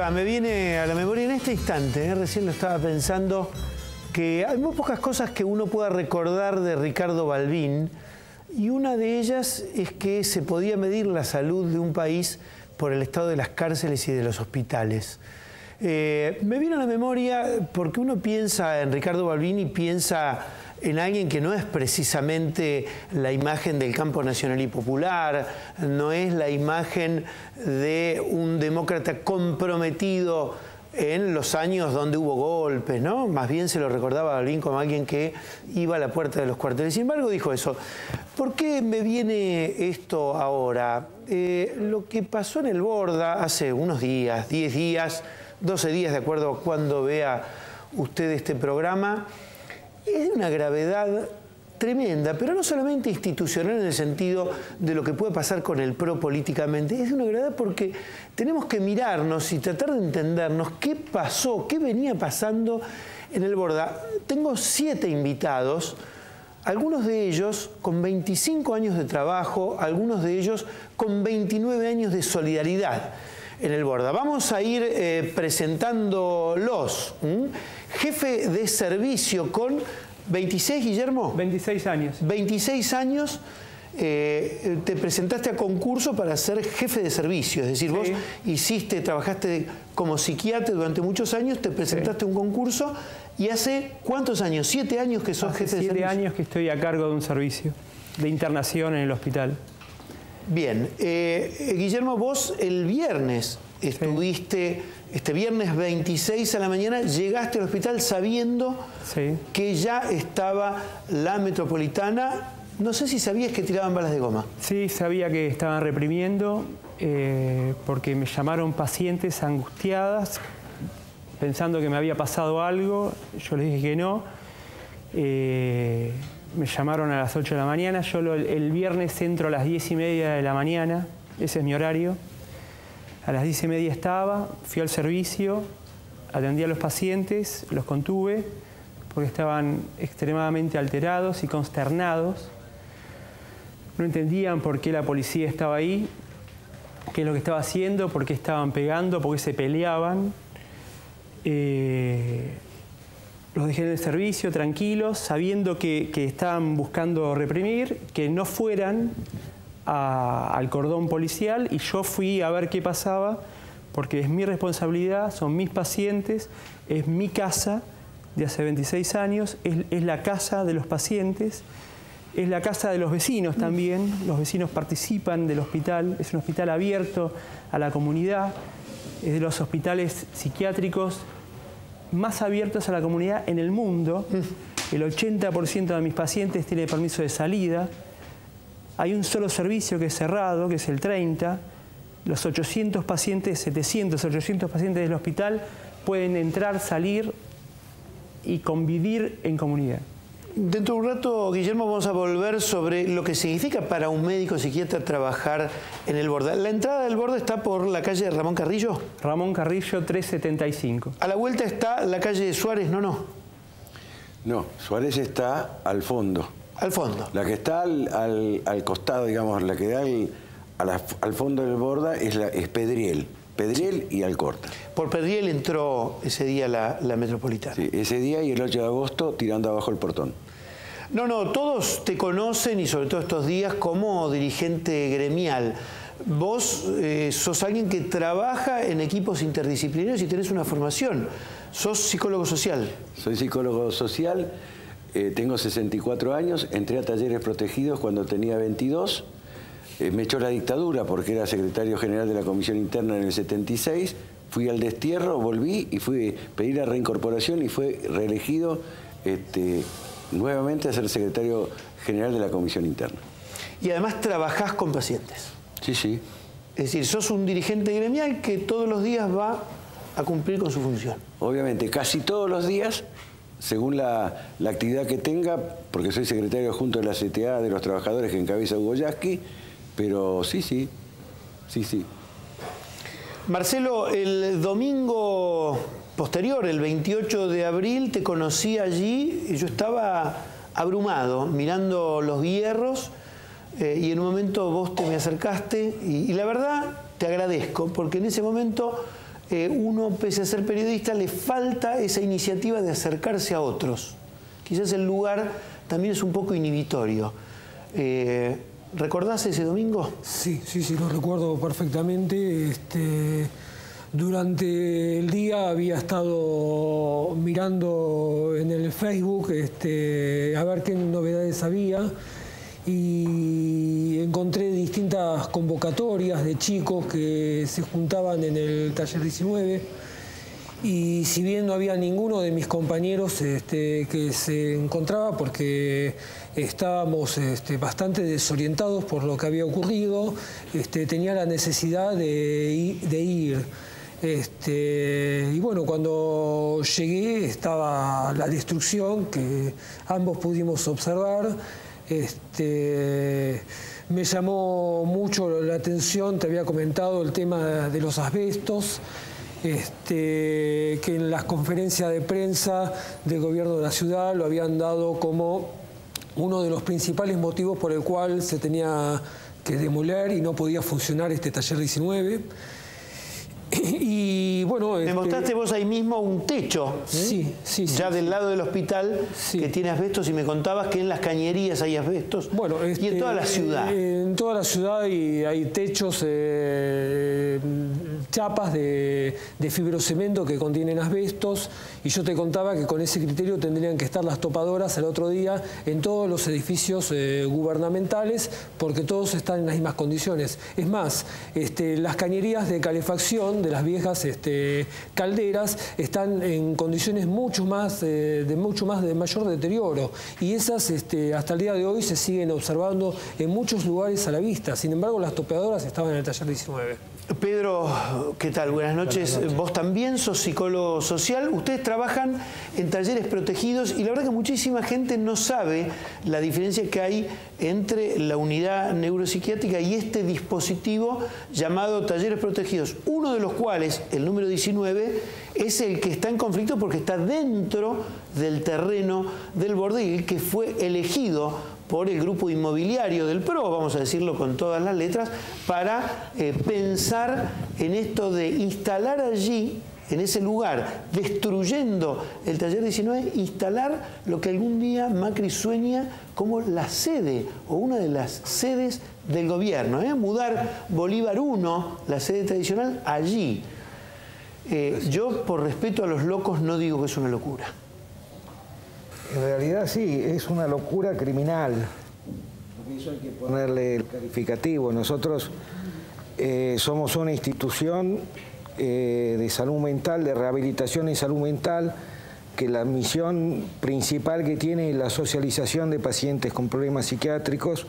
acá, me viene a la memoria en este instante, recién lo estaba pensando, que hay muy pocas cosas que uno pueda recordar de Ricardo Balbín, y una de ellas es que se podía medir la salud de un país por el estado de las cárceles y de los hospitales. Me viene a la memoria porque uno piensa en Ricardo Balbín y piensa en alguien que no es precisamente la imagen del campo nacional y popular, no es la imagen de un demócrata comprometido en los años donde hubo golpes, ¿no? Más bien se lo recordaba a Balbín como alguien que iba a la puerta de los cuarteles. Sin embargo, dijo eso. ¿Por qué me viene esto ahora? Lo que pasó en el Borda hace unos días, 10 días, 12 días, de acuerdo a cuando vea usted este programa, es de una gravedad tremenda, pero no solamente institucional en el sentido de lo que puede pasar con el PRO políticamente, es de una gravedad porque tenemos que mirarnos y tratar de entendernos qué pasó, qué venía pasando en el Borda. Tengo 7 invitados, algunos de ellos con 25 años de trabajo, algunos de ellos con 29 años de solidaridad en el Borda. Vamos a ir presentándolos. Jefe de servicio con 26, Guillermo. 26 años. 26 años. Te presentaste a concurso para ser jefe de servicio, es decir, sí, vos trabajaste como psiquiatra durante muchos años, te presentaste a un concurso y hace ¿cuántos años? 7 años que sos jefe de servicio. 7 años que estoy a cargo de un servicio de internación en el hospital. Bien, Guillermo, vos el viernes estuviste, este viernes 26 a la mañana, llegaste al hospital sabiendo que ya estaba la metropolitana. No sé si sabías que tiraban balas de goma. Sí, sabía que estaban reprimiendo porque me llamaron pacientes angustiadas pensando que me había pasado algo. Yo les dije que no. Me llamaron a las 8 de la mañana. Yo el viernes entro a las 10:30 de la mañana. Ese es mi horario. A las 10:30 estaba, fui al servicio, atendí a los pacientes, los contuve porque estaban extremadamente alterados y consternados. No entendían por qué la policía estaba ahí, qué es lo que estaba haciendo, por qué estaban pegando, por qué se peleaban. Los dejé en el servicio tranquilos, sabiendo que estaban buscando reprimir, que no fueran al cordón policial, y yo fui a ver qué pasaba, porque es mi responsabilidad, son mis pacientes, es mi casa de hace 26 años, es la casa de los pacientes, es la casa de los vecinos también. Los vecinos participan del hospital, es un hospital abierto a la comunidad, es de los hospitales psiquiátricos más abiertos a la comunidad en el mundo. El 80% de mis pacientes tiene permiso de salida. Hay un solo servicio que es cerrado, que es el 30. Los 800 pacientes, 700, 800 pacientes del hospital pueden entrar, salir y convivir en comunidad. Dentro de un rato, Guillermo, vamos a volver sobre lo que significa para un médico psiquiatra trabajar en el Borda. ¿La entrada del Borda está por la calle Ramón Carrillo? Ramón Carrillo 375. A la vuelta está la calle Suárez, ¿no? No, Suárez está al fondo. Al fondo. La que está al costado, digamos, la que da al fondo del Borda es Pedriel. Pedriel y Alcorta. Por Pedriel entró ese día la metropolitana. Sí, ese día y el 8 de agosto tirando abajo el portón. No, todos te conocen y sobre todo estos días como dirigente gremial. Vos sos alguien que trabaja en equipos interdisciplinarios y tenés una formación. Sos psicólogo social. Soy psicólogo social, tengo 64 años, entré a talleres protegidos cuando tenía 22. Me echó la dictadura porque era secretario general de la Comisión Interna en el 76. Fui al destierro, volví y fui a pedir la reincorporación y fue reelegido nuevamente a ser secretario general de la Comisión Interna. Y además trabajás con pacientes. Sí, sí. Es decir, sos un dirigente gremial que todos los días va a cumplir con su función. Obviamente, casi todos los días, según la actividad que tenga, porque soy secretario adjunto de la CTA de los trabajadores que encabeza Hugo Yasky. Pero sí. Marcelo, el domingo posterior, el 28 de abril, te conocí allí y yo estaba abrumado mirando los hierros y en un momento vos te me acercaste y la verdad te agradezco porque en ese momento uno, pese a ser periodista, le falta esa iniciativa de acercarse a otros. Quizás el lugar también es un poco inhibitorio. ¿Recordás ese domingo? Sí, lo recuerdo perfectamente. Durante el día había estado mirando en el Facebook a ver qué novedades había y encontré distintas convocatorias de chicos que se juntaban en el taller 19 y si bien no había ninguno de mis compañeros que se encontraba porque estábamos bastante desorientados por lo que había ocurrido, tenía la necesidad de ir. Y bueno, cuando llegué estaba la destrucción que ambos pudimos observar. Me llamó mucho la atención, te había comentado el tema de los asbestos, que en las conferencias de prensa del gobierno de la ciudad lo habían dado como uno de los principales motivos por el cual se tenía que demoler y no podía funcionar este taller 19. Y bueno, me mostraste vos ahí mismo un techo, sí, ya del lado del hospital, que tiene asbestos, y me contabas que en las cañerías hay asbestos. Bueno, y en toda la ciudad. En toda la ciudad hay techos, chapas de fibrocemento que contienen asbestos, y yo te contaba que con ese criterio tendrían que estar las topadoras al otro día en todos los edificios gubernamentales, porque todos están en las mismas condiciones. Es más, las cañerías de calefacción de las viejas calderas están en condiciones de mayor deterioro, y esas hasta el día de hoy se siguen observando en muchos lugares a la vista. Sin embargo, las topadoras estaban en el taller 19. Pedro, ¿qué tal? Buenas noches. Buenas noches. Vos también sos psicólogo social. Ustedes trabajan en talleres protegidos y la verdad que muchísima gente no sabe la diferencia que hay entre la unidad neuropsiquiátrica y este dispositivo llamado talleres protegidos. Uno de los cuales, el número 19, es el que está en conflicto porque está dentro del terreno del bordel, que fue elegido por el grupo inmobiliario del PRO, vamos a decirlo con todas las letras, para pensar en esto de instalar allí, en ese lugar, destruyendo el taller 19, instalar lo que algún día Macri sueña como la sede o una de las sedes del gobierno, mudar Bolívar 1, la sede tradicional, allí. Yo, por respeto a los locos, no digo que es una locura. En realidad sí, es una locura criminal. Por eso hay que ponerle el calificativo. Nosotros somos una institución de salud mental, de rehabilitación y salud mental, que la misión principal que tiene es la socialización de pacientes con problemas psiquiátricos,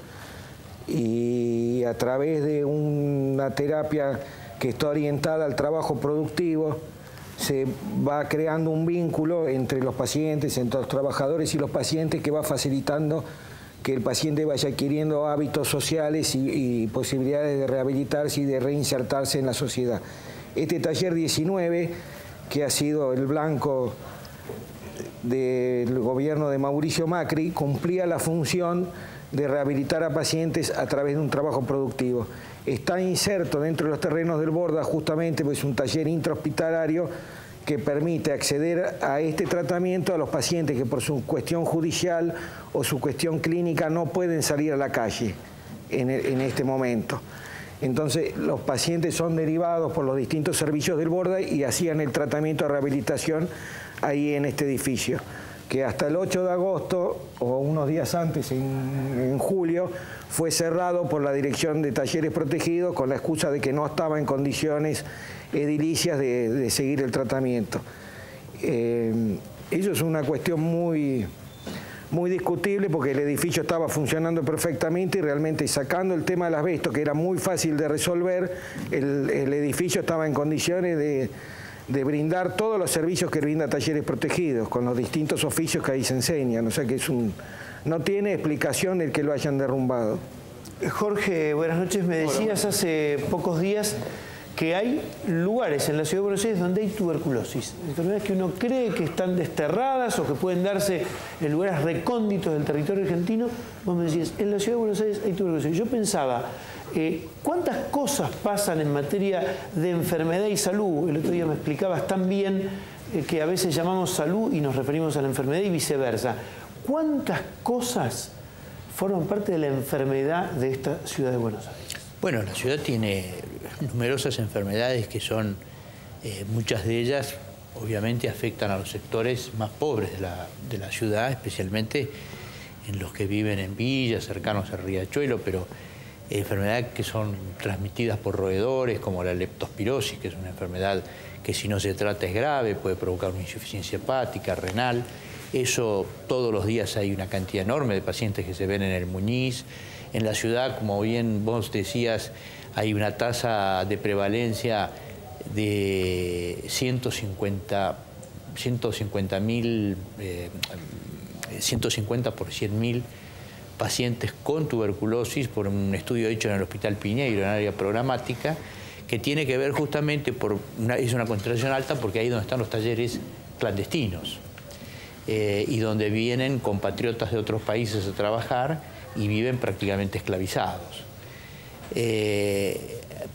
y a través de una terapia que está orientada al trabajo productivo, se va creando un vínculo entre los pacientes, entre los trabajadores y los pacientes, que va facilitando que el paciente vaya adquiriendo hábitos sociales y posibilidades de rehabilitarse y de reinsertarse en la sociedad. Este taller 19, que ha sido el blanco del gobierno de Mauricio Macri, cumplía la función de rehabilitar a pacientes a través de un trabajo productivo. Está inserto dentro de los terrenos del Borda justamente porque es un taller intrahospitalario que permite acceder a este tratamiento a los pacientes que por su cuestión judicial o su cuestión clínica no pueden salir a la calle en este momento. Entonces los pacientes son derivados por los distintos servicios del Borda y hacían el tratamiento de rehabilitación ahí en este edificio, que hasta el 8 de agosto o unos días antes, en julio, fue cerrado por la Dirección de Talleres Protegidos con la excusa de que no estaba en condiciones edilicias de seguir el tratamiento. Eso es una cuestión muy discutible porque el edificio estaba funcionando perfectamente y realmente, sacando el tema del asbesto, que era muy fácil de resolver, el edificio estaba en condiciones de brindar todos los servicios que brinda Talleres Protegidos, con los distintos oficios que ahí se enseñan. O sea que no tiene explicación el que lo hayan derrumbado. Jorge, buenas noches. Me decías hace pocos días que hay lugares en la ciudad de Buenos Aires donde hay tuberculosis. Enfermedades que uno cree que están desterradas o que pueden darse en lugares recónditos del territorio argentino. Vos me decías, en la ciudad de Buenos Aires hay tuberculosis. Yo pensaba ¿Cuántas cosas pasan en materia de enfermedad y salud? El otro día me explicabas tan bien que a veces llamamos salud y nos referimos a la enfermedad y viceversa. ¿Cuántas cosas forman parte de la enfermedad de esta ciudad de Buenos Aires? Bueno, la ciudad tiene numerosas enfermedades que son, muchas de ellas obviamente afectan a los sectores más pobres de la ciudad, especialmente en los que viven en villas, cercanos al riachuelo, pero enfermedades que son transmitidas por roedores, como la leptospirosis, que es una enfermedad que si no se trata es grave, puede provocar una insuficiencia hepática, renal. Eso todos los días hay una cantidad enorme de pacientes que se ven en el Muñiz. En la ciudad, como bien vos decías, hay una tasa de prevalencia de 150 por 100.000 pacientes con tuberculosis por un estudio hecho en el Hospital Piñeiro, en área programática, que tiene que ver justamente es una concentración alta porque ahí es donde están los talleres clandestinos y donde vienen compatriotas de otros países a trabajar y viven prácticamente esclavizados.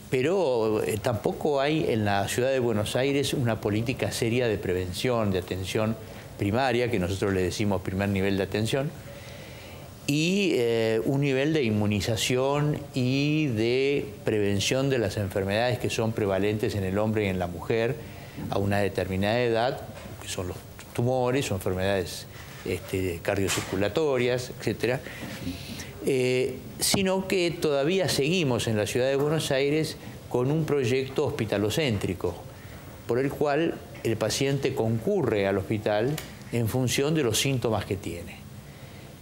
Pero tampoco hay en la ciudad de Buenos Aires una política seria de prevención, de atención primaria, que nosotros le decimos primer nivel de atención, y un nivel de inmunización y de prevención de las enfermedades que son prevalentes en el hombre y en la mujer a una determinada edad, que son los tumores o enfermedades cardiocirculatorias, etc. Sino que todavía seguimos en la ciudad de Buenos Aires con un proyecto hospitalocéntrico, por el cual el paciente concurre al hospital en función de los síntomas que tiene.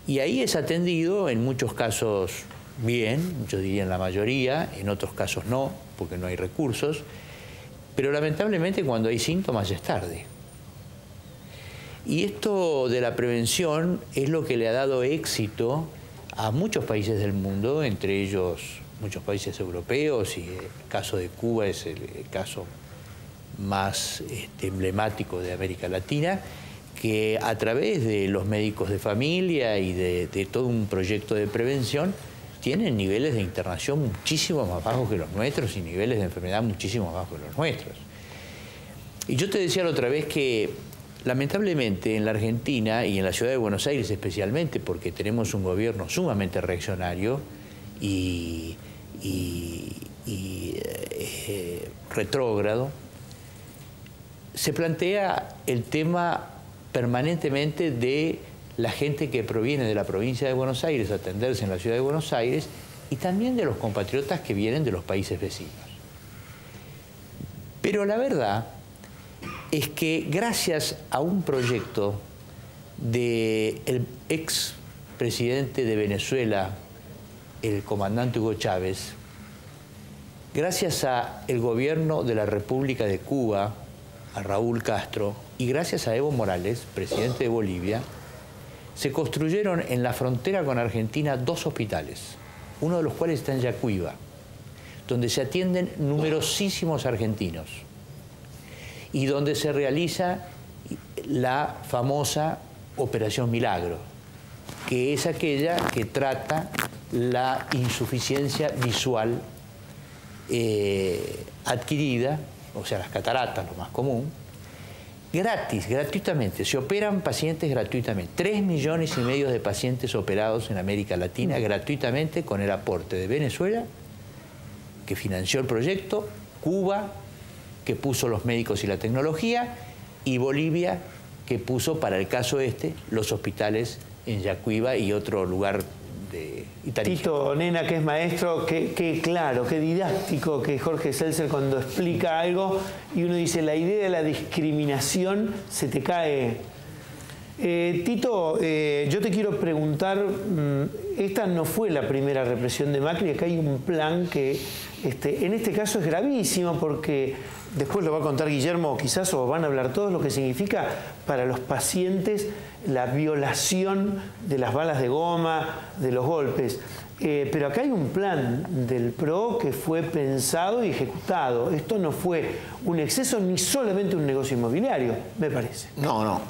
Y ahí es atendido en muchos casos bien, yo diría en la mayoría, en otros casos no, porque no hay recursos, pero lamentablemente cuando hay síntomas ya es tarde. Y esto de la prevención es lo que le ha dado éxito a muchos países del mundo, entre ellos muchos países europeos, y el caso de Cuba es el caso más emblemático de América Latina, que a través de los médicos de familia y de todo un proyecto de prevención tienen niveles de internación muchísimo más bajos que los nuestros y niveles de enfermedad muchísimo más bajos que los nuestros. Y yo te decía la otra vez que lamentablemente en la Argentina y en la ciudad de Buenos Aires especialmente, porque tenemos un gobierno sumamente reaccionario y retrógrado, se plantea el tema permanentemente de la gente que proviene de la provincia de Buenos Aires a atenderse en la ciudad de Buenos Aires y también de los compatriotas que vienen de los países vecinos. Pero la verdad es que gracias a un proyecto del ex presidente de Venezuela, el comandante Hugo Chávez, gracias al gobierno de la República de Cuba, a Raúl Castro, y gracias a Evo Morales, presidente de Bolivia, se construyeron en la frontera con Argentina 2 hospitales, uno de los cuales está en Yacuiba, donde se atienden numerosísimos argentinos y donde se realiza la famosa Operación Milagro, que es aquella que trata la insuficiencia visual adquirida, o sea, las cataratas, lo más común, gratuitamente. Se operan pacientes gratuitamente. 3,5 millones de pacientes operados en América Latina gratuitamente con el aporte de Venezuela, que financió el proyecto, Cuba, que puso los médicos y la tecnología, y Bolivia, que puso para el caso los hospitales en Yacuiba y otro lugar de Italia. Tito Nena, que es maestro, que claro, qué didáctico que Jorge Seltzer cuando explica algo y uno dice la idea de la discriminación se te cae. Tito, yo te quiero preguntar, esta no fue la primera represión de Macri, acá hay un plan que en este caso es gravísimo porque después lo va a contar Guillermo quizás o van a hablar todos lo que significa para los pacientes la violación de las balas de goma, de los golpes. Pero acá hay un plan del PRO que fue pensado y ejecutado. Esto no fue un exceso ni solamente un negocio inmobiliario, me parece. No.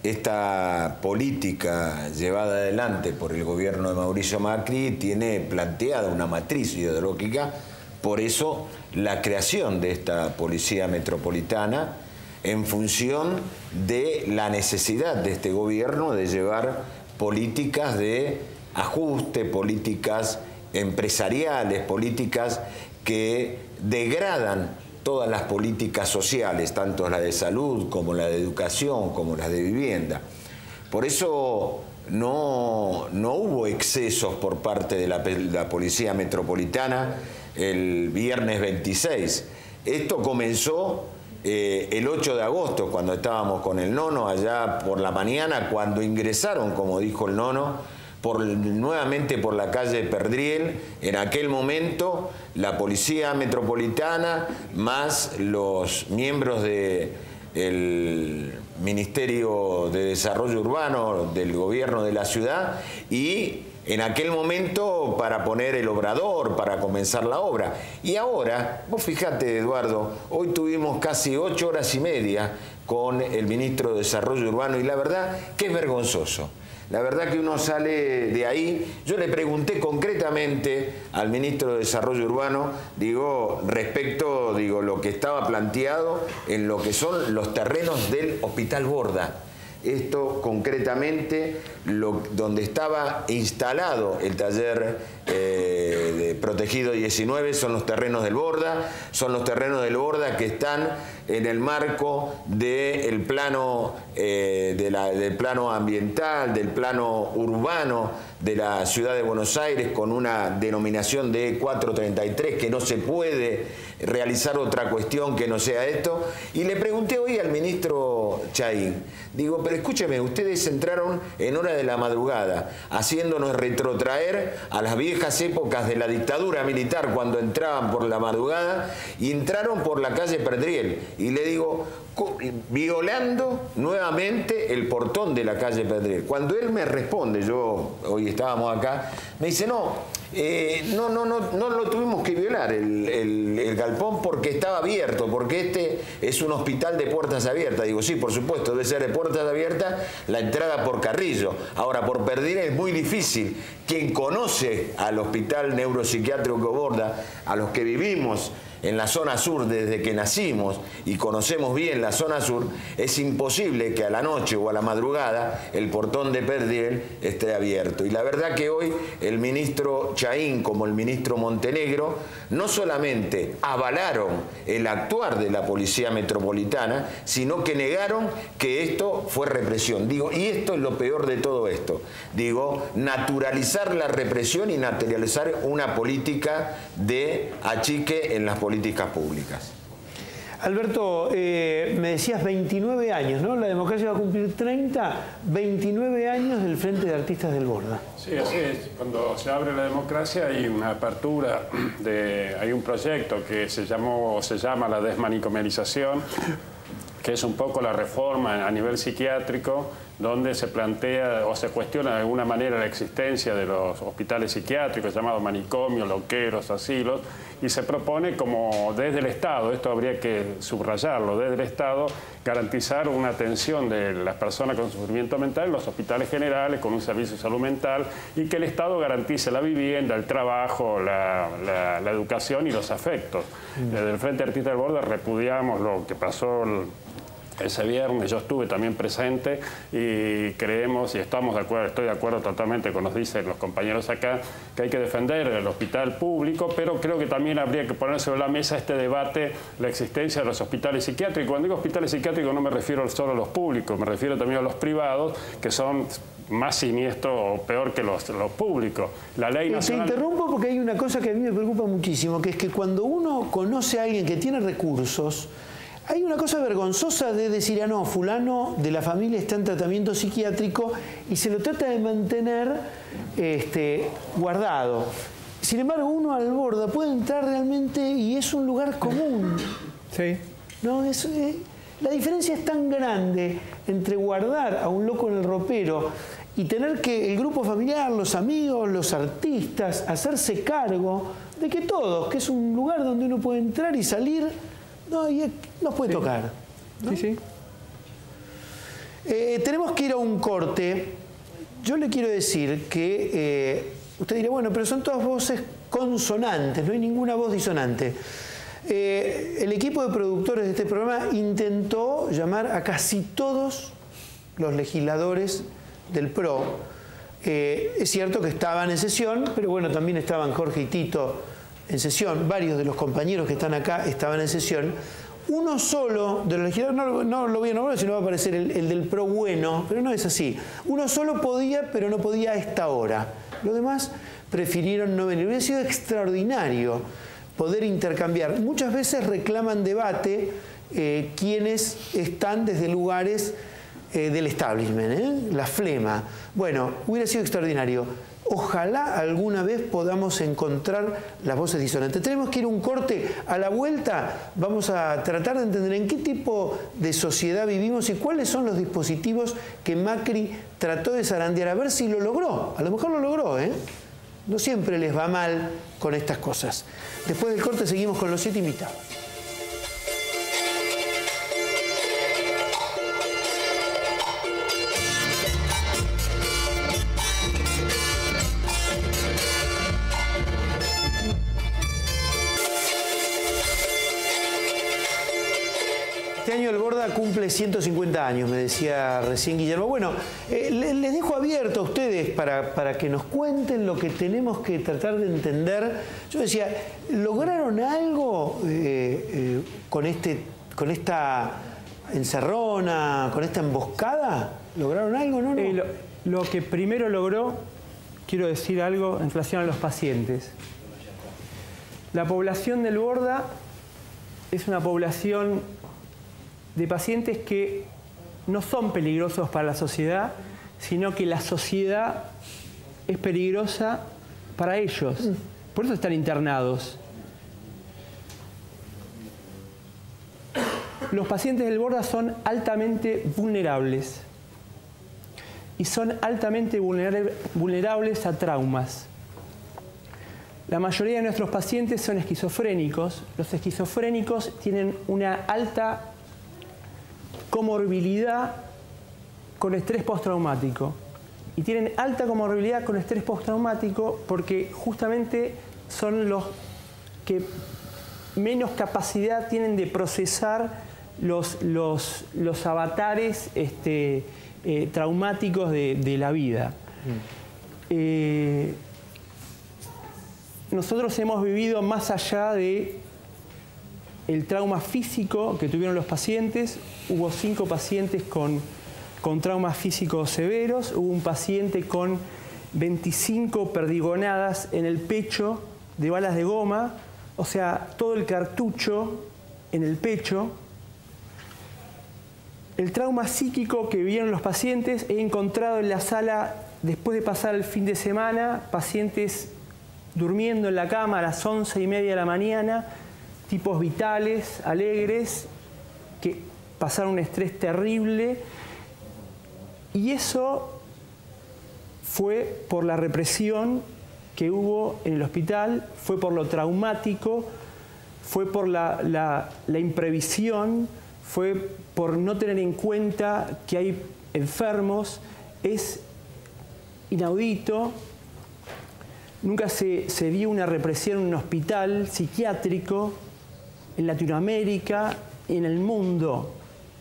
esta política llevada adelante por el gobierno de Mauricio Macri tiene planteada una matriz ideológica, por eso la creación de esta policía metropolitana en función de la necesidad de este gobierno de llevar políticas de ajuste, políticas empresariales, políticas que degradan todas las políticas sociales, tanto la de salud como la de educación, como las de vivienda. Por eso no hubo excesos por parte de la Policía Metropolitana el viernes 26. Esto comenzó el 8 de agosto, cuando estábamos con el Nono, allá por la mañana, cuando ingresaron, como dijo el Nono, nuevamente por la calle Perdriel. En aquel momento la Policía Metropolitana más los miembros del Ministerio de Desarrollo Urbano del gobierno de la ciudad, y en aquel momento para poner el obrador, para comenzar la obra. Y ahora, vos fijate, Eduardo, hoy tuvimos casi 8 horas y media con el ministro de Desarrollo Urbano, y la verdad que es vergonzoso. La verdad que uno sale de ahí. Yo le pregunté concretamente al ministro de Desarrollo Urbano, respecto, lo que estaba planteado en lo que son los terrenos del Hospital Borda. Esto concretamente, donde estaba instalado el taller de Protegido 19, son los terrenos del Borda, que están en el marco del plano, del plano ambiental, del plano urbano de la ciudad de Buenos Aires, con una denominación de 433, que no se puede realizar otra cuestión que no sea esto. Y le pregunté hoy al ministro Chahín, pero escúcheme, ustedes entraron en hora de la madrugada, haciéndonos retrotraer a las viejas épocas de la dictadura militar, cuando entraban por la madrugada, y entraron por la calle Perdriel. Y le digo, violando nuevamente el portón de la calle Perdriel. Cuando él me responde, hoy estábamos acá, me dice, no lo tuvimos que violar el galpón, porque estaba abierto, porque este es un hospital de puertas abiertas. Digo, sí, por supuesto, debe ser de puertas abiertas la entrada por Carrillo. Ahora, por Perdriel es muy difícil. Quien conoce al Hospital Neuropsiquiátrico Borda, a los que vivimos en la zona sur desde que nacimos y conocemos bien la zona sur, es imposible que a la noche o a la madrugada el portón de Perdriel esté abierto. Y la verdad que hoy el ministro Chahín, como el ministro Montenegro, no solamente avalaron el actuar de la Policía Metropolitana, sino que negaron que esto fue represión. Y esto es lo peor de todo esto. Naturalizar la represión y naturalizar una política de achique en las políticas públicas. Alberto, me decías 29 años, ¿no? La democracia va a cumplir 30, 29 años del Frente de Artistas del Borda. Sí, así es. Cuando se abre la democracia hay una apertura, hay un proyecto que se llama la desmanicomialización, que es un poco la reforma a nivel psiquiátrico, donde se plantea o se cuestiona de alguna manera la existencia de los hospitales psiquiátricos, llamados manicomios, loqueros, asilos, y se propone como desde el Estado, esto habría que subrayarlo, desde el Estado garantizar una atención de las personas con sufrimiento mental en los hospitales generales, con un servicio de salud mental, y que el Estado garantice la vivienda, el trabajo, la educación y los afectos. Desde el Frente Artista del Borda repudiamos lo que pasó ese viernes. Yo estuve también presente y creemos y estamos de acuerdo, estoy de acuerdo totalmente con lo que dicen los compañeros acá, que hay que defender el hospital público, pero creo que también habría que poner sobre la mesa este debate, la existencia de los hospitales psiquiátricos. Cuando digo hospitales psiquiátricos no me refiero solo a los públicos, me refiero también a los privados, que son más siniestros o peor que los públicos. La ley nacional... Te interrumpo porque hay una cosa que a mí me preocupa muchísimo, que es que cuando uno conoce a alguien que tiene recursos, hay una cosa vergonzosa de decir, no, fulano de la familia está en tratamiento psiquiátrico, y se lo trata de mantener guardado. Sin embargo, uno al Borda puede entrar realmente y es un lugar común. Sí. ¿No? La diferencia es tan grande entre guardar a un loco en el ropero y tener que el grupo familiar, los amigos, los artistas, hacerse cargo de que todos, que es un lugar donde uno puede entrar y salir, no, y nos puede tocar, ¿no? Sí, sí. Tenemos que ir a un corte. Yo le quiero decir que usted dirá, bueno, pero son todas voces consonantes, no hay ninguna voz disonante. El equipo de productores de este programa intentó llamar a casi todos los legisladores del PRO. Es cierto que estaban en sesión, pero bueno, también estaban Jorge y Tito en sesión. Varios de los compañeros que están acá estaban en sesión. Uno solo de los legisladores, no lo voy a nombrar, sino va a aparecer el del PRO bueno, pero no es así. Uno solo podía, pero no podía a esta hora. Los demás prefirieron no venir. Hubiera sido extraordinario poder intercambiar. Muchas veces reclaman debate quienes están desde lugares del establishment, la flema. Bueno, hubiera sido extraordinario. Ojalá alguna vez podamos encontrar las voces disonantes. Tenemos que ir a un corte. A la vuelta vamos a tratar de entender en qué tipo de sociedad vivimos y cuáles son los dispositivos que Macri trató de zarandear. A ver si lo logró. A lo mejor lo logró, ¿eh? No siempre les va mal con estas cosas. Después del corte seguimos con los 7 invitados. Este año el Borda cumple 150 años, me decía recién Guillermo. Bueno, les dejo abierto a ustedes para que nos cuenten lo que tenemos que tratar de entender. Yo decía, ¿lograron algo con esta encerrona, con esta emboscada? ¿Lograron algo, no? Lo que primero logró, quiero decir algo en relación a los pacientes. La población del Borda es una población de pacientes que no son peligrosos para la sociedad, sino que la sociedad es peligrosa para ellos. Por eso están internados. Los pacientes del Borda son altamente vulnerables y son altamente vulnerables a traumas. La mayoría de nuestros pacientes son esquizofrénicos. Los esquizofrénicos tienen una alta comorbilidad con estrés postraumático. Y tienen alta comorbilidad con estrés postraumático porque justamente son los que menos capacidad tienen de procesar los avatares traumáticos de la vida. Nosotros hemos vivido más allá de el trauma físico que tuvieron los pacientes. Hubo 5 pacientes con traumas físicos severos. Hubo un paciente con 25 perdigonadas en el pecho de balas de goma. O sea, todo el cartucho en el pecho. El trauma psíquico que vivieron los pacientes, he encontrado en la sala, después de pasar el fin de semana, pacientes durmiendo en la cama a las 11:30 de la mañana, tipos vitales, alegres, que pasaron un estrés terrible. Y eso fue por la represión que hubo en el hospital, fue por lo traumático, fue por la imprevisión, fue por no tener en cuenta que hay enfermos. Es inaudito. Nunca se vio una represión en un hospital psiquiátrico en Latinoamérica y en el mundo.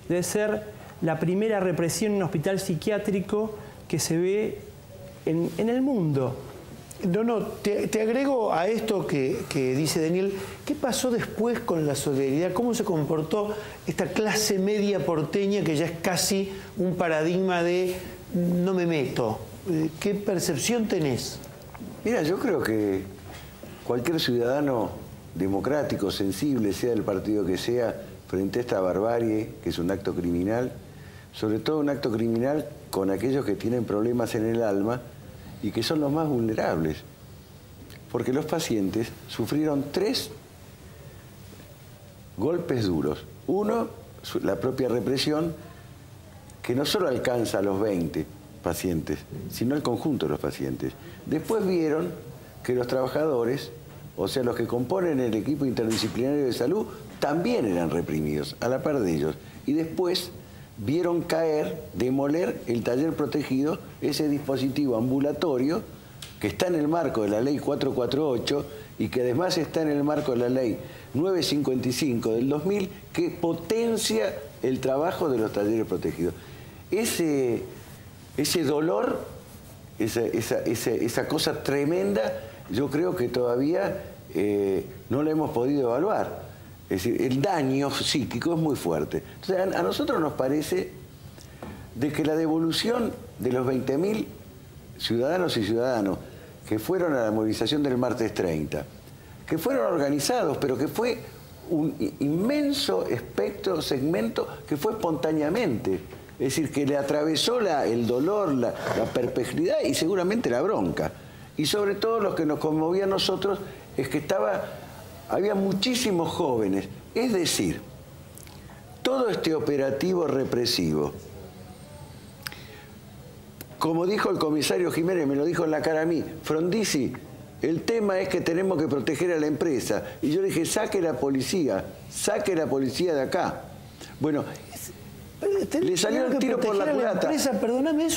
Debe ser la primera represión en un hospital psiquiátrico que se ve en el mundo. Te agrego a esto que dice Daniel. ¿Qué pasó después con la solidaridad? ¿Cómo se comportó esta clase media porteña que ya es casi un paradigma de no me meto? ¿Qué percepción tenés? Mira, yo creo que cualquier ciudadano democrático, sensible, sea del partido que sea, frente a esta barbarie, que es un acto criminal, sobre todo un acto criminal con aquellos que tienen problemas en el alma y que son los más vulnerables. Porque los pacientes sufrieron 3 golpes duros. Uno, la propia represión, que no solo alcanza a los 20 pacientes, sino al conjunto de los pacientes. Después vieron que los trabajadores, o sea, los que componen el equipo interdisciplinario de salud, también eran reprimidos, a la par de ellos. Y después vieron caer, demoler el taller protegido, ese dispositivo ambulatorio que está en el marco de la ley 448 y que además está en el marco de la ley 955 del 2000, que potencia el trabajo de los talleres protegidos. Ese dolor, esa cosa tremenda, yo creo que todavía no la hemos podido evaluar. Es decir, el daño psíquico es muy fuerte. Entonces, a nosotros nos parece de que la devolución de los 20.000 ciudadanos y ciudadanos que fueron a la movilización del martes 30, que fueron organizados, pero que fue un inmenso segmento que fue espontáneamente. Es decir, que le atravesó el dolor, la perplejidad y seguramente la bronca. Y sobre todo lo que nos conmovía a nosotros es que había muchísimos jóvenes. Es decir, todo este operativo represivo, como dijo el comisario Jiménez, me lo dijo en la cara a mí, Frondizi, el tema es que tenemos que proteger a la empresa. Y yo le dije, saque la policía de acá. Bueno, le salió el tiro por la culata. Perdóname,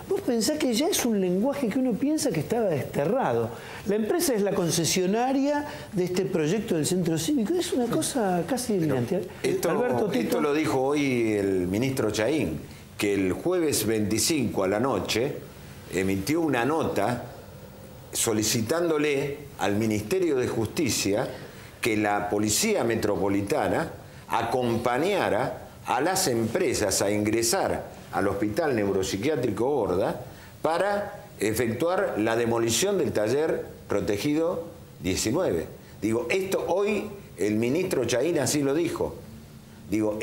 vos pensás que ya es un lenguaje que uno piensa que estaba desterrado. La empresa es la concesionaria de este proyecto del centro cívico. Es una cosa casi delirante. Esto lo dijo hoy el ministro Chahín, que el jueves 25 a la noche emitió una nota solicitándole al Ministerio de Justicia que la Policía Metropolitana acompañara a las empresas a ingresar al Hospital Neuropsiquiátrico Borda para efectuar la demolición del taller protegido 19. Digo, esto hoy el ministro Chahín así lo dijo. Digo,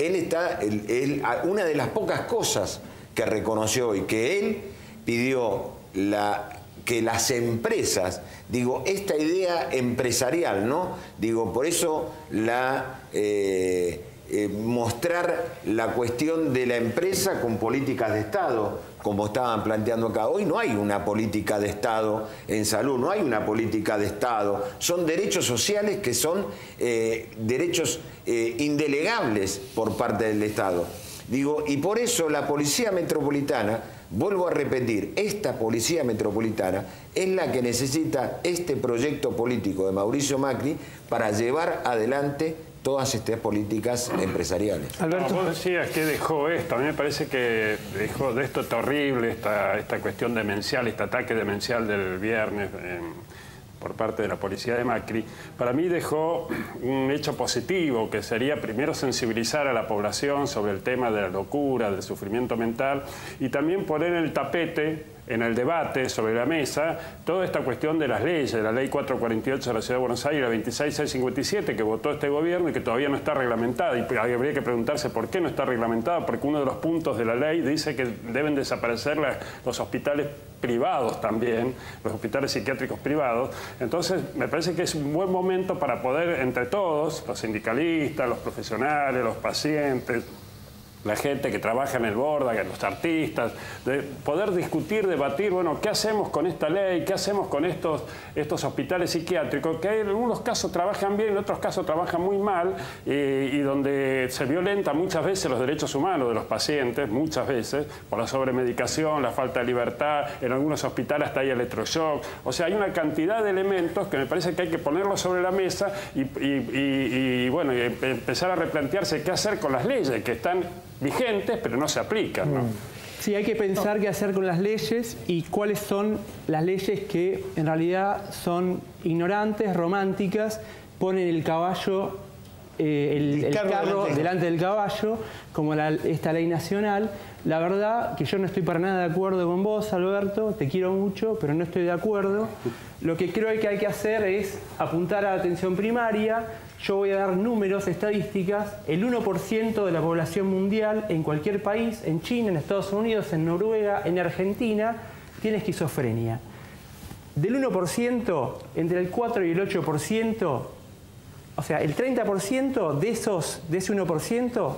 una de las pocas cosas que reconoció hoy, que él pidió que las empresas, digo, esta idea empresarial, ¿no? Digo, por eso mostrar la cuestión de la empresa con políticas de Estado, como estaban planteando acá. Hoy no hay una política de Estado en salud, no hay una política de Estado. Son derechos sociales que son derechos indelegables por parte del Estado. Digo, y por eso la Policía Metropolitana, vuelvo a repetir, esta Policía Metropolitana es la que necesita este proyecto político de Mauricio Macri para llevar adelante todas estas políticas empresariales. Alberto, vos decías que dejó esto. A mí me parece que dejó de esto terrible, esta cuestión demencial, este ataque demencial del viernes por parte de la policía de Macri. Para mí dejó un hecho positivo, que sería primero sensibilizar a la población sobre el tema de la locura, del sufrimiento mental, y también poner en el tapete, en el debate, sobre la mesa, toda esta cuestión de las leyes, de la ley 448 de la Ciudad de Buenos Aires, la 26657 que votó este gobierno y que todavía no está reglamentada. Y habría que preguntarse por qué no está reglamentada, porque uno de los puntos de la ley dice que deben desaparecer los hospitales privados también, los hospitales psiquiátricos privados. Entonces, me parece que es un buen momento para poder, entre todos, los sindicalistas, los profesionales, los pacientes, la gente que trabaja en el Borda, los artistas, de poder discutir, debatir, bueno, ¿qué hacemos con esta ley? ¿Qué hacemos con estos hospitales psiquiátricos? Que en algunos casos trabajan bien, en otros casos trabajan muy mal, y donde se violenta muchas veces los derechos humanos de los pacientes, muchas veces, por la sobremedicación, la falta de libertad, en algunos hospitales hasta hay electroshock. O sea, hay una cantidad de elementos que me parece que hay que ponerlos sobre la mesa y bueno, y empezar a replantearse qué hacer con las leyes que están vigentes, pero no se aplican, ¿no? Sí, hay que pensar qué hacer con las leyes y cuáles son las leyes que en realidad son ignorantes, románticas, ponen el caballo, el carro delante del caballo, como esta ley nacional. La verdad que yo no estoy para nada de acuerdo con vos, Alberto, te quiero mucho, pero no estoy de acuerdo. Lo que creo que hay que hacer es apuntar a la atención primaria. Yo voy a dar números, estadísticas. El 1% de la población mundial en cualquier país, en China, en Estados Unidos, en Noruega, en Argentina, tiene esquizofrenia. Del 1%, entre el 4 y el 8%, o sea, el 30% de ese 1%,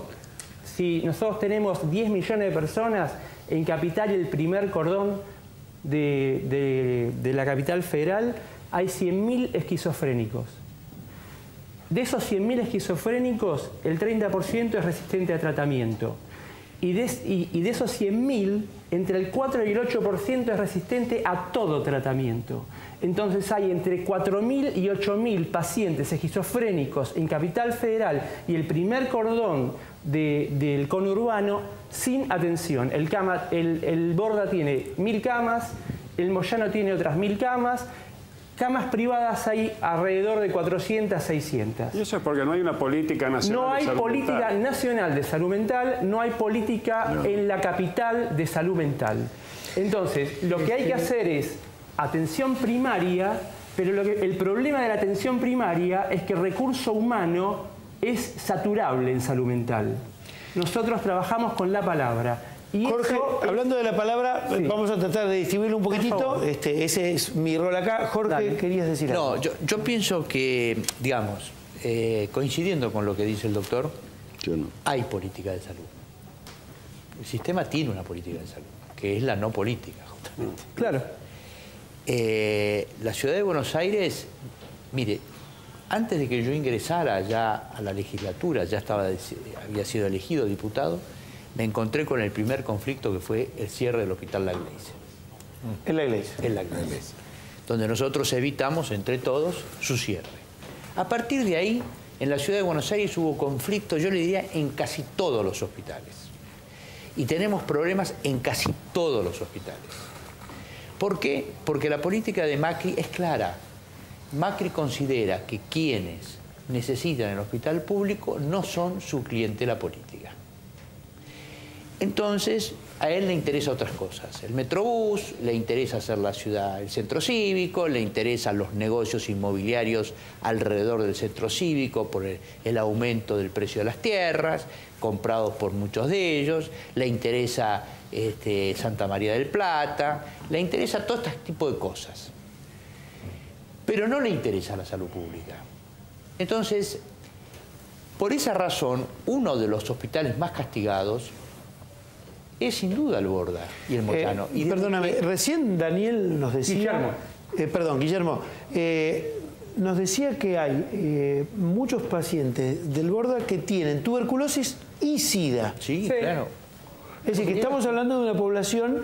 si nosotros tenemos 10 millones de personas, en Capital, el primer cordón de la capital federal, hay 100.000 esquizofrénicos. De esos 100.000 esquizofrénicos, el 30% es resistente a tratamiento. y de esos 100.000, entre el 4 y el 8% es resistente a todo tratamiento. Entonces hay entre 4.000 y 8.000 pacientes esquizofrénicos en Capital Federal y el primer cordón del conurbano sin atención. El Borda tiene 1.000 camas, el Moyano tiene otras 1.000 camas. Camas privadas hay alrededor de 400, 600. Y eso es porque no hay una política nacional No de hay salud política mental. nacional de salud mental, no hay política en la capital de salud mental. Entonces, lo que hay que hacer es atención primaria, pero el problema de la atención primaria es que el recurso humano es saturable en salud mental. Nosotros trabajamos con la palabra. Y Jorge, hablando de la palabra, Sí. vamos a tratar de distribuirlo un poquitito. Ese es mi rol acá. Jorge, Dale. querías decir algo. No, yo pienso que, digamos, coincidiendo con lo que dice el doctor, Yo no. hay política de salud. El sistema tiene una política de salud, que es la no política, justamente. Claro. La ciudad de Buenos Aires, mire, antes de que yo ingresara ya a la legislatura, había sido elegido diputado, me encontré con el primer conflicto que fue el cierre del Hospital La Iglesia. En la iglesia. En la iglesia, donde nosotros evitamos entre todos su cierre. A partir de ahí, en la ciudad de Buenos Aires hubo conflictos, yo le diría, en casi todos los hospitales. Y tenemos problemas en casi todos los hospitales. ¿Por qué? Porque la política de Macri es clara. Macri considera que quienes necesitan el hospital público no son su clientela política. Entonces, a él le interesa otras cosas. El Metrobús, le interesa hacer la ciudad, el centro cívico, le interesan los negocios inmobiliarios alrededor del centro cívico por el aumento del precio de las tierras, comprados por muchos de ellos, le interesa Santa María del Plata, le interesa todo este tipo de cosas. Pero no le interesa la salud pública. Entonces, por esa razón, uno de los hospitales más castigados es sin duda el Borda y el Moyano. Perdóname, recién Daniel nos decía... Guillermo, nos decía que hay muchos pacientes del Borda que tienen tuberculosis y SIDA. Sí, claro. Es decir, que estamos hablando de una población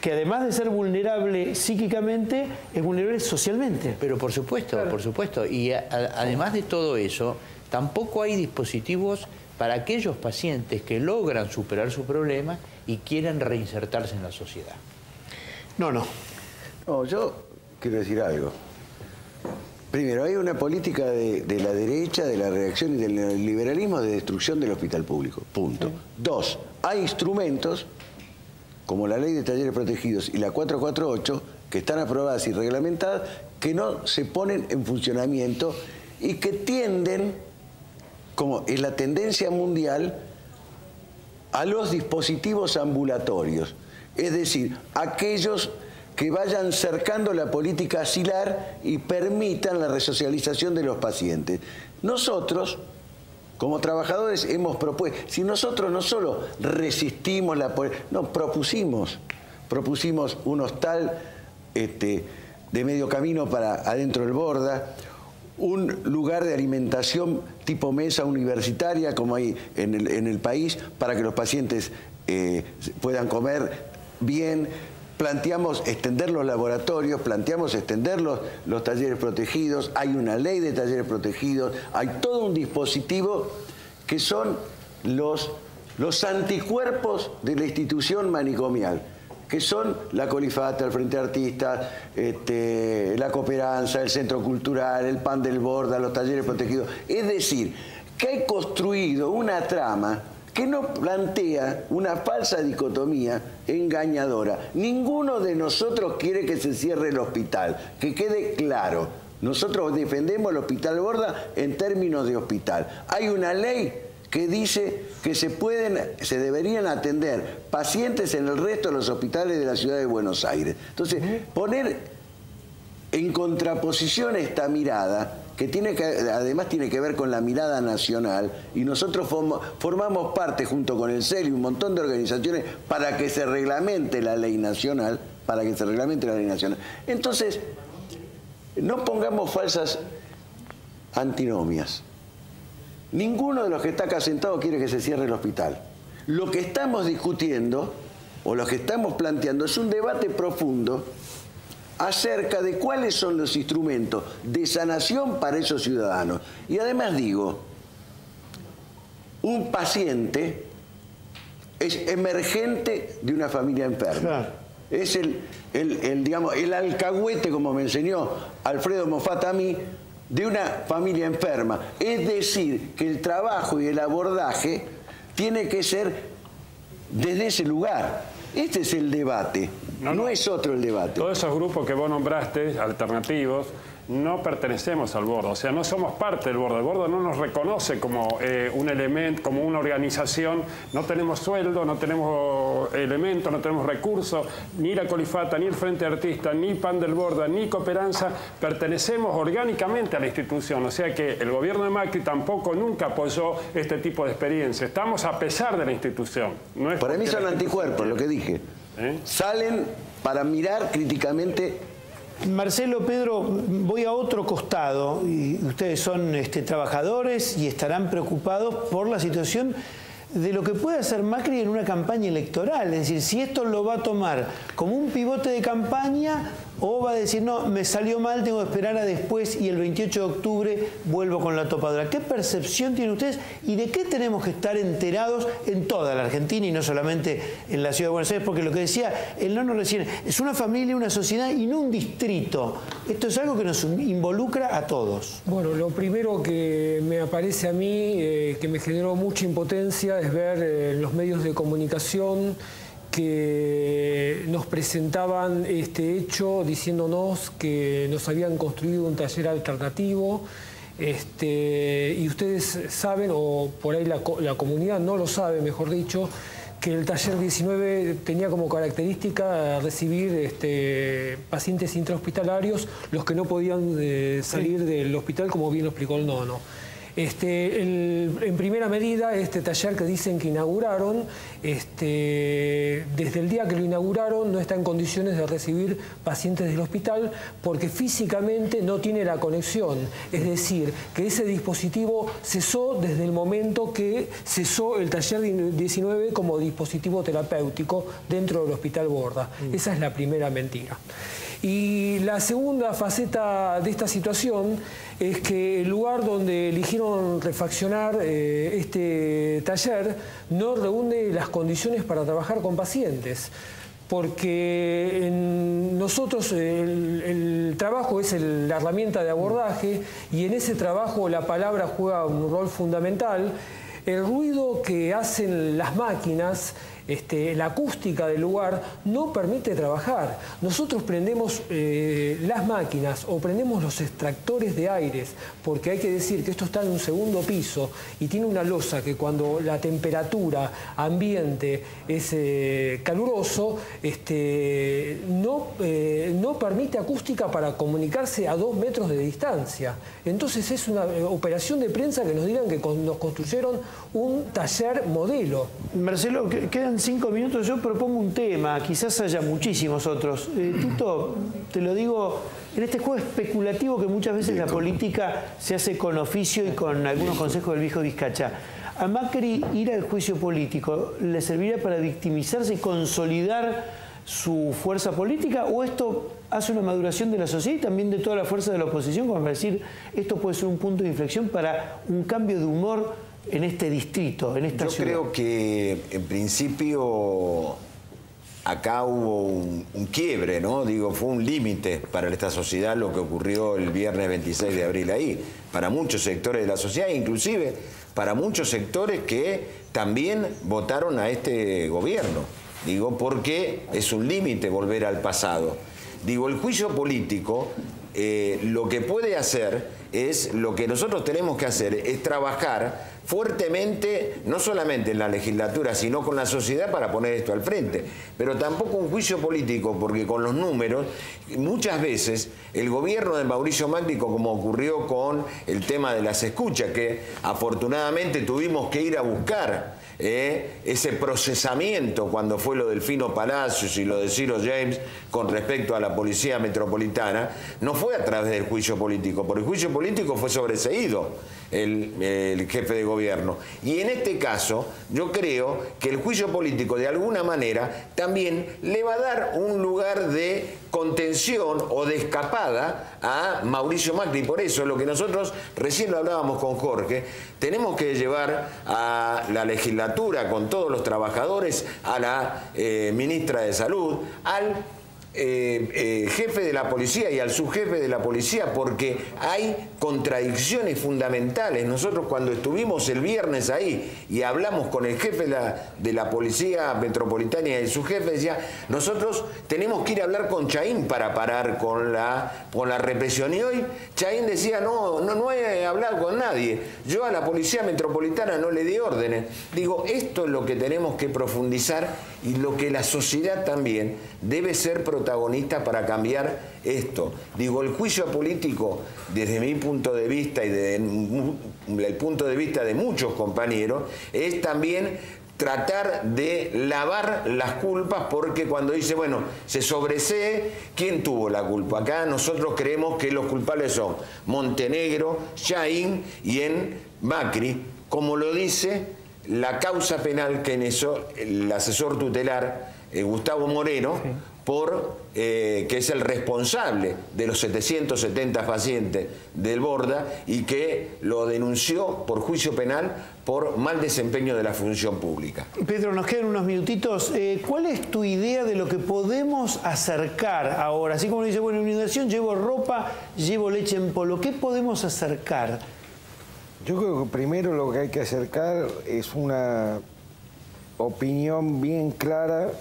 que además de ser vulnerable psíquicamente, es vulnerable socialmente. Pero por supuesto, por supuesto. Y además de todo eso, tampoco hay dispositivos para aquellos pacientes que logran superar su problema y quieren reinsertarse en la sociedad. No, yo quiero decir algo. Primero, hay una política de la derecha, de la reacción y del neoliberalismo de destrucción del hospital público. Punto. Dos, hay instrumentos como la Ley de Talleres Protegidos y la 448, que están aprobadas y reglamentadas, que no se ponen en funcionamiento y que tienden, como es la tendencia mundial, a los dispositivos ambulatorios. Es decir, aquellos que vayan cercando la política asilar y permitan la resocialización de los pacientes. Nosotros, como trabajadores, hemos propuesto, si nosotros no solo resistimos propusimos un hostal de medio camino para adentro del Borda, un lugar de alimentación tipo mesa universitaria como hay en el país para que los pacientes puedan comer bien. Planteamos extender los laboratorios, planteamos extender los talleres protegidos, hay una ley de talleres protegidos, hay todo un dispositivo que son los anticuerpos de la institución manicomial, que son la Colifata, el Frente Artista, la Cooperanza, el Centro Cultural, el Pan del Borda, los talleres protegidos. Es decir, que hay construido una trama que no plantea una falsa dicotomía engañadora. Ninguno de nosotros quiere que se cierre el hospital, que quede claro. Nosotros defendemos el Hospital Borda en términos de hospital. Hay una ley que dice que se deberían atender pacientes en el resto de los hospitales de la ciudad de Buenos Aires. Entonces, poner en contraposición esta mirada, que además tiene que ver con la mirada nacional, y nosotros formamos parte, junto con el CEL y un montón de organizaciones, para que se reglamente la ley nacional, Entonces, no pongamos falsas antinomias. Ninguno de los que está acá sentado quiere que se cierre el hospital. Lo que estamos discutiendo, o lo que estamos planteando, es un debate profundo acerca de cuáles son los instrumentos de sanación para esos ciudadanos. Y además digo, un paciente es emergente de una familia enferma. Claro. Es digamos, el alcahuete, como me enseñó Alfredo Moffat a mí, de una familia enferma. Es decir, que el trabajo y el abordaje tiene que ser desde ese lugar. Este es el debate, no es otro el debate. Todos esos grupos que vos nombraste, alternativos, no pertenecemos al Bordo, o sea, no somos parte del Bordo. El Bordo no nos reconoce como un elemento, como una organización. No tenemos sueldo, no tenemos elementos, no tenemos recursos. Ni la Colifata, ni el Frente Artista, ni Pan del Borda, ni Cooperanza pertenecemos orgánicamente a la institución. O sea que el gobierno de Macri tampoco nunca apoyó este tipo de experiencia. Estamos a pesar de la institución. No es para mí son anticuerpos, lo que dije. Salen para mirar críticamente. Marcelo, Pedro, voy a otro costado. Y ustedes son trabajadores y estarán preocupados por la situación de lo que puede hacer Macri en una campaña electoral. Es decir, si esto lo va a tomar como un pivote de campaña o va a decir, no, me salió mal, tengo que esperar a después y el 28 de octubre vuelvo con la topadora. ¿Qué percepción tienen ustedes y de qué tenemos que estar enterados en toda la Argentina y no solamente en la ciudad de Buenos Aires? Porque lo que decía el Nono recién, es una familia, una sociedad y no un distrito. Esto es algo que nos involucra a todos. Bueno, lo primero que me aparece a mí, que me generó mucha impotencia, es ver en los medios de comunicación que nos presentaban este hecho diciéndonos que nos habían construido un taller alternativo. Y ustedes saben, o por ahí la comunidad no lo sabe, mejor dicho, que el taller 19 tenía como característica recibir pacientes intrahospitalarios, los que no podían salir del hospital, como bien lo explicó el Nono. En primera medida, este taller que dicen que inauguraron, desde el día que lo inauguraron no está en condiciones de recibir pacientes del hospital porque físicamente no tiene la conexión. Es decir, que ese dispositivo cesó desde el momento que cesó el taller 19 como dispositivo terapéutico dentro del Hospital Borda. Esa es la primera mentira. Y la segunda faceta de esta situación es que el lugar donde eligieron refaccionar este taller no reúne las condiciones para trabajar con pacientes. Porque nosotros el trabajo es la herramienta de abordaje y en ese trabajo la palabra juega un rol fundamental. El ruido que hacen las máquinas, la acústica del lugar, no permite trabajar. Nosotros prendemos las máquinas o prendemos los extractores de aires, porque hay que decir que esto está en un segundo piso y tiene una losa que cuando la temperatura ambiente es caluroso, no permite acústica para comunicarse a 2 metros de distancia. Entonces es una operación de prensa que nos digan que nos construyeron un taller modelo. Marcelo, quedan 5 minutos. Yo propongo un tema, quizás haya muchísimos otros. Tito, te lo digo, en este juego especulativo que muchas veces la política se hace con oficio y con algunos consejos del viejo Vizcacha. ¿A Macri ir al juicio político le serviría para victimizarse y consolidar su fuerza política, o esto hace una maduración de la sociedad y también de toda la fuerza de la oposición, como para decir, esto puede ser un punto de inflexión para un cambio de humor en este distrito, en esta ciudad? Yo creo que en principio acá hubo un quiebre, ¿no? Digo, fue un límite para esta sociedad lo que ocurrió el viernes 26 de abril ahí, para muchos sectores de la sociedad, inclusive para muchos sectores que también votaron a este gobierno. Digo, porque es un límite volver al pasado. Digo, el juicio político lo que puede hacer es, lo que nosotros tenemos que hacer es trabajar fuertemente, no solamente en la legislatura, sino con la sociedad para poner esto al frente. Pero tampoco un juicio político, porque con los números, muchas veces el gobierno de Mauricio Macri, como ocurrió con el tema de las escuchas, que afortunadamente tuvimos que ir a buscar ese procesamiento cuando fue lo del Fino Palacios y lo de Ciro James con respecto a la Policía Metropolitana, no fue a través del juicio político, porque el juicio político fue sobreseído el jefe de gobierno. Y en este caso, yo creo que el juicio político de alguna manera también le va a dar un lugar de contención o de escapada a Mauricio Macri. Por eso, lo que nosotros recién lo hablábamos con Jorge, tenemos que llevar a la legislatura con todos los trabajadores, a la ministra de Salud, al jefe de la policía y al subjefe de la policía, porque hay contradicciones fundamentales. Nosotros cuando estuvimos el viernes ahí y hablamos con el jefe de la Policía Metropolitana y el subjefe, decía, nosotros tenemos que ir a hablar con Chaín para parar con la represión. Y hoy Chaín decía, no he hablado con nadie, yo a la Policía Metropolitana no le di órdenes. Digo, esto es lo que tenemos que profundizar y lo que la sociedad también debe ser protagonista para cambiar esto. Digo, el juicio político, desde mi punto de vista y desde el punto de vista de muchos compañeros, es también tratar de lavar las culpas, porque cuando dice, bueno, se sobresee, ¿quién tuvo la culpa? Acá nosotros creemos que los culpables son Montenegro, Chaín y en Macri, como lo dice la causa penal que inició el asesor tutelar Gustavo Moreno, sí, que es el responsable de los 770 pacientes del Borda y que lo denunció por juicio penal por mal desempeño de la función pública. Pedro, nos quedan unos minutitos. ¿Cuál es tu idea de lo que podemos acercar ahora? Así como dice, bueno, en inundación llevo ropa, llevo leche en polvo. ¿Qué podemos acercar? Yo creo que primero lo que hay que acercar es una opinión bien clara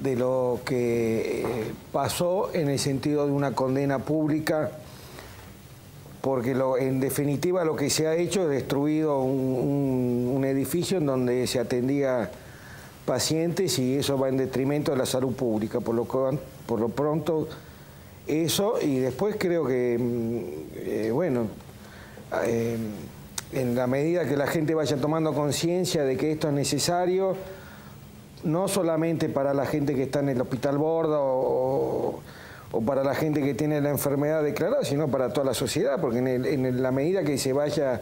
de lo que pasó en el sentido de una condena pública, porque en definitiva lo que se ha hecho es destruido un edificio en donde se atendía pacientes y eso va en detrimento de la salud pública. Por lo pronto eso, y después creo que, bueno, en la medida que la gente vaya tomando conciencia de que esto es necesario, no solamente para la gente que está en el Hospital Borda o para la gente que tiene la enfermedad declarada, sino para toda la sociedad, porque en la medida que se vaya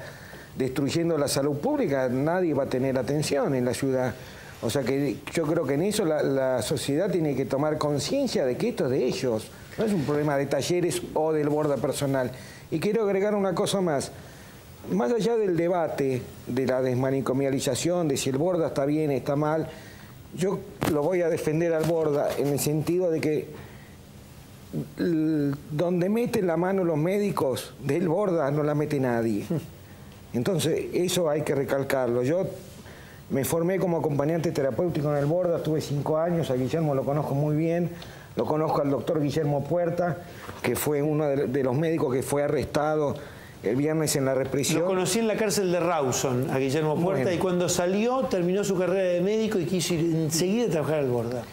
destruyendo la salud pública, nadie va a tener atención en la ciudad. O sea que yo creo que en eso la sociedad tiene que tomar conciencia de que esto es de ellos, no es un problema de Talleres o del Borda personal. Y quiero agregar una cosa más. Más allá del debate de la desmanicomialización, de si el Borda está bien, está mal, yo lo voy a defender al Borda en el sentido de que donde meten la mano los médicos del Borda no la mete nadie. Entonces, eso hay que recalcarlo. Yo me formé como acompañante terapéutico en el Borda, estuve 5 años, a Guillermo lo conozco muy bien, lo conozco al doctor Guillermo Puerta, que fue uno de los médicos que fue arrestado el viernes en la represión. Lo conocí en la cárcel de Rawson, a Guillermo Puerta, bueno, y cuando salió, terminó su carrera de médico y quiso ir enseguida a trabajar al Borda.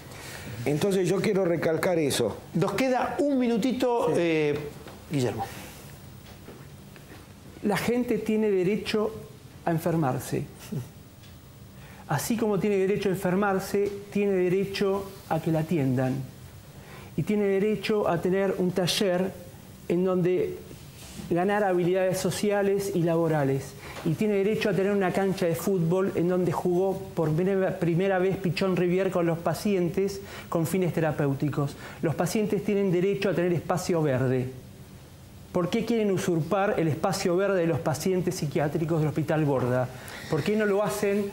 Entonces yo quiero recalcar eso. Nos queda un minutito, sí. Guillermo. La gente tiene derecho a enfermarse. Así como tiene derecho a enfermarse, tiene derecho a que la atiendan. Y tiene derecho a tener un taller en donde ganar habilidades sociales y laborales. Y tiene derecho a tener una cancha de fútbol en donde jugó por primera vez Pichón Rivière con los pacientes con fines terapéuticos. Los pacientes tienen derecho a tener espacio verde. ¿Por qué quieren usurpar el espacio verde de los pacientes psiquiátricos del Hospital Borda? ¿Por qué no lo hacen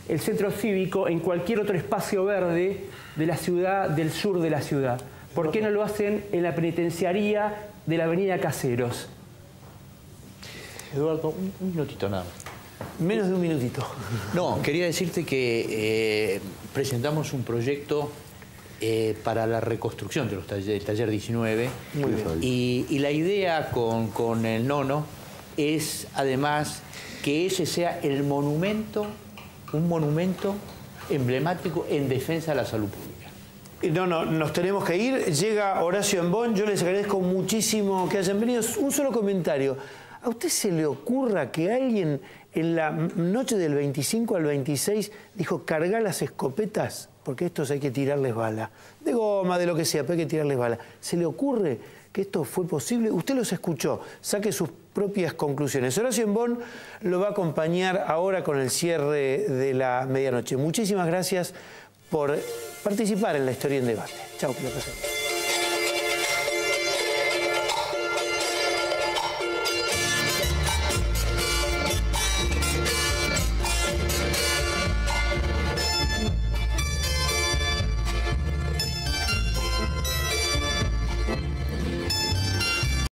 el centro cívico en cualquier otro espacio verde de la ciudad, del sur de la ciudad? ¿Por qué no lo hacen en la penitenciaría de la avenida Caseros? Eduardo, un minutito nada más. Menos de un minutito. No, quería decirte que presentamos un proyecto para la reconstrucción de los del taller 19. Muy bien. Y la idea con el Nono es además que ese sea el monumento, un monumento emblemático en defensa de la salud pública. No, nos tenemos que ir. Llega Horacio Embón. Yo les agradezco muchísimo que hayan venido. Un solo comentario. ¿A usted se le ocurra que alguien en la noche del 25 al 26 dijo cargá las escopetas? Porque a estos hay que tirarles bala. De goma, de lo que sea, pero hay que tirarles bala. ¿Se le ocurre que esto fue posible? Usted los escuchó, saque sus propias conclusiones. Horacio Embón lo va a acompañar ahora con el cierre de la medianoche. Muchísimas gracias por participar en La Historia en Debate. Chau, que lo pasen.